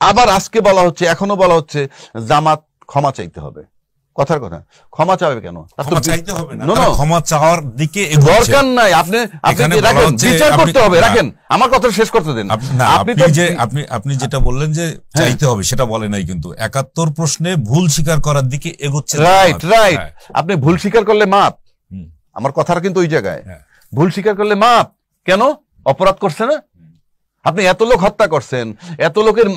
আবার আজকে বলা হচ্ছে, এখনো বলা হচ্ছে জামাত ক্ষমা চাইতে হবে। কথার কথা, ক্ষমা চাইবে কেন? ক্ষমা চাইতে হবে না, ক্ষমা চাওয়ার দিকে দরকার নাই। আপনি রাখেন, বিচার করতে হবে। রাখেন, আমার কথা শেষ করতে দেন। আপনি যেটা বললেন যে চাইতে হবে, সেটা বলে নাই কিন্তু ৭১ প্রশ্নে ভুল স্বীকার করার দিকে এগোচ্ছে। Right right. আপনি ভুল স্বীকার করলে মাপ, আমার কথাটা কিন্তু ওই জায়গায়। ভুল স্বীকার করলে মাপ কেন? অপরাধ করছে না? আপনি এত লোক হত্যা করছেন, এত লোকের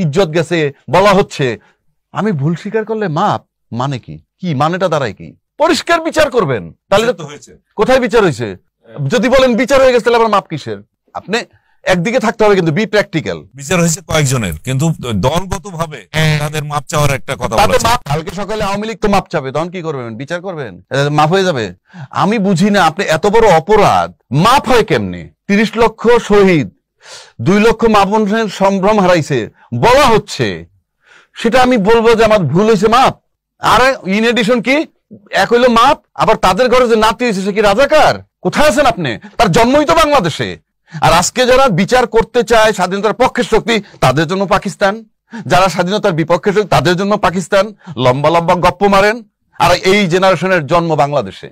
ইজ্জত গেছে, বলা হচ্ছে আমি ভুল স্বীকার করলে মাপ, মানে কি? কি মানেটা দাঁড়ায় কি? পরিষ্কার বিচার করবেন। তাহলে কোথায় বিচার হয়েছে? যদি বলেন বিচার হয়ে গেছে, তাহলে আবার মাপ কিসের? আপনি একদিকে থাকতে হবে, কিন্তু বি প্র্যাকটিক্যাল। বিচার হয়েছে কয়েকজনের, কিন্তু দলগতভাবে তাদের মাপ চাওয়ার একটা কথা বলেছে। কালকে সকালে আওয়ামী লীগ তো মাপ চাবে, তখন কি করবেন? বিচার করবেন, মাপ হয়ে যাবে? আমি বুঝি না, আপনি এত বড় অপরাধ মাপ হয় কেমনে? ৩০ লক্ষ শহীদ, ২ লক্ষ মা বোনের সম্ভ্রম হারাইছে বলা হচ্ছে, সেটা আমি বলবো যে আমার ভুল হয়েছে, মাপ। আর ইন এডিশন কি এক হইলো মাপ, আবার তাদের ঘরে যে নাতি হয়েছে সে কি রাজাকার? কোথায় আছেন আপনি? তার জন্মই তো বাংলাদেশে। আর আজকে যারা বিচার করতে চায় স্বাধীনতার পক্ষের শক্তি, তাদের জন্য পাকিস্তান। যারা স্বাধীনতার বিপক্ষের শক্তি, তাদের জন্য পাকিস্তান। লম্বা লম্বা গপ্প মারেন। আর এই জেনারেশনের জন্ম বাংলাদেশে,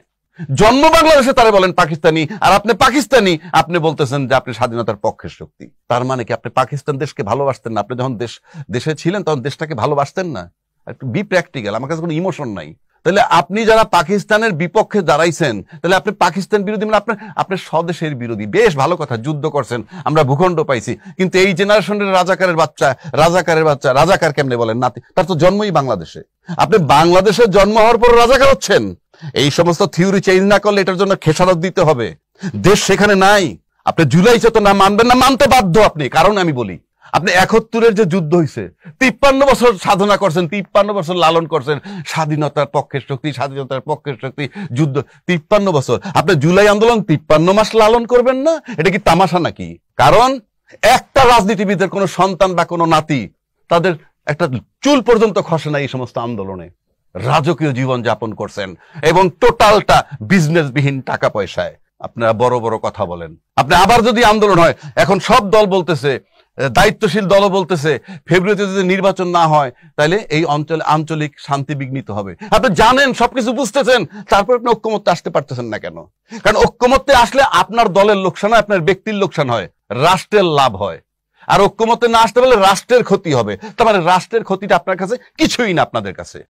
তারা বলেন পাকিস্তানি। আর আপনি পাকিস্তানি, আপনি বলতেছেন যে আপনি স্বাধীনতার পক্ষের শক্তি। তার মানে কি আপনি পাকিস্তান দেশকে ভালোবাসতেন না? আপনি যখন দেশে ছিলেন তখন দেশটাকে ভালোবাসতেন না? একটু বি প্র্যাকটিক্যাল। আমার কাছে কোনো ইমোশন নাই। তাহলে আপনি যারা পাকিস্তানের বিপক্ষে দাঁড়াইছেন, তাহলে আপনি পাকিস্তান বিরোধী, মানে আপনার স্বদেশের বিরোধী। বেশ ভালো কথা, যুদ্ধ করছেন, আমরা ভূখণ্ড পাইছি, কিন্তু এই জেনারেশনের রাজাকারের বাচ্চা, রাজাকার কেমনে বলেন? নাতি, তার তো জন্মই বাংলাদেশে। আপনি বাংলাদেশে জন্ম হওয়ার পর রাজাকার হচ্ছেন। এই সমস্ত থিওরি চেঞ্জ না করলে এটার জন্য খেসারত দিতে হবে। দেশ সেখানে নাই। আপনি জুলাই চেতনা মানবেন না, মানতে বাধ্য আপনি। কারণ আমি বলি, আপনি ৭১-এর যে যুদ্ধ হয়েছে, ৫৩ বছর সাধনা করছেন, ৫৩ বছর লালন করছেন স্বাধীনতার পক্ষের শক্তি, স্বাধীনতার পক্ষের শক্তি, যুদ্ধ ৫৩ বছর। আপনি জুলাই আন্দোলন ৫৩ মাস লালন করবেন না? এটা কি তামাশা নাকি? কারণ একটা রাজনীতিবিদের কোনো সন্তান বা কোনো নাতি, তাদের একটা চুল পর্যন্ত খসে না এই সমস্ত আন্দোলনে। রাজকীয় জীবন যাপন করছেন এবং টোটালটা বিজনেসবিহীন টাকা পয়সায় আপনারা বড় বড় কথা বলেন। আপনি আবার যদি আন্দোলন হয়, এখন সব দল বলতেছে, দায়িত্বশীল দলও বলতেছে, ফেব্রুয়ারিতে যদি নির্বাচন না হয় তাহলে এই অঞ্চলে আঞ্চলিক শান্তি বিঘ্নিত হবে। আপনি জানেন, সবকিছু বুঝতেছেন, তারপর আপনি ঐক্যমত্যে আসতে পারতেছেন না কেন? কারণ ঐক্যমত্যে আসলে আপনার দলের লোকসান হয়, আপনার ব্যক্তির লোকসান হয়, রাষ্ট্রের লাভ হয়। আর ঐক্যমত্যে না আসতে পারলে রাষ্ট্রের ক্ষতি হবে। তার মানে রাষ্ট্রের ক্ষতিটা আপনার কাছে কিছুই না, আপনাদের কাছে।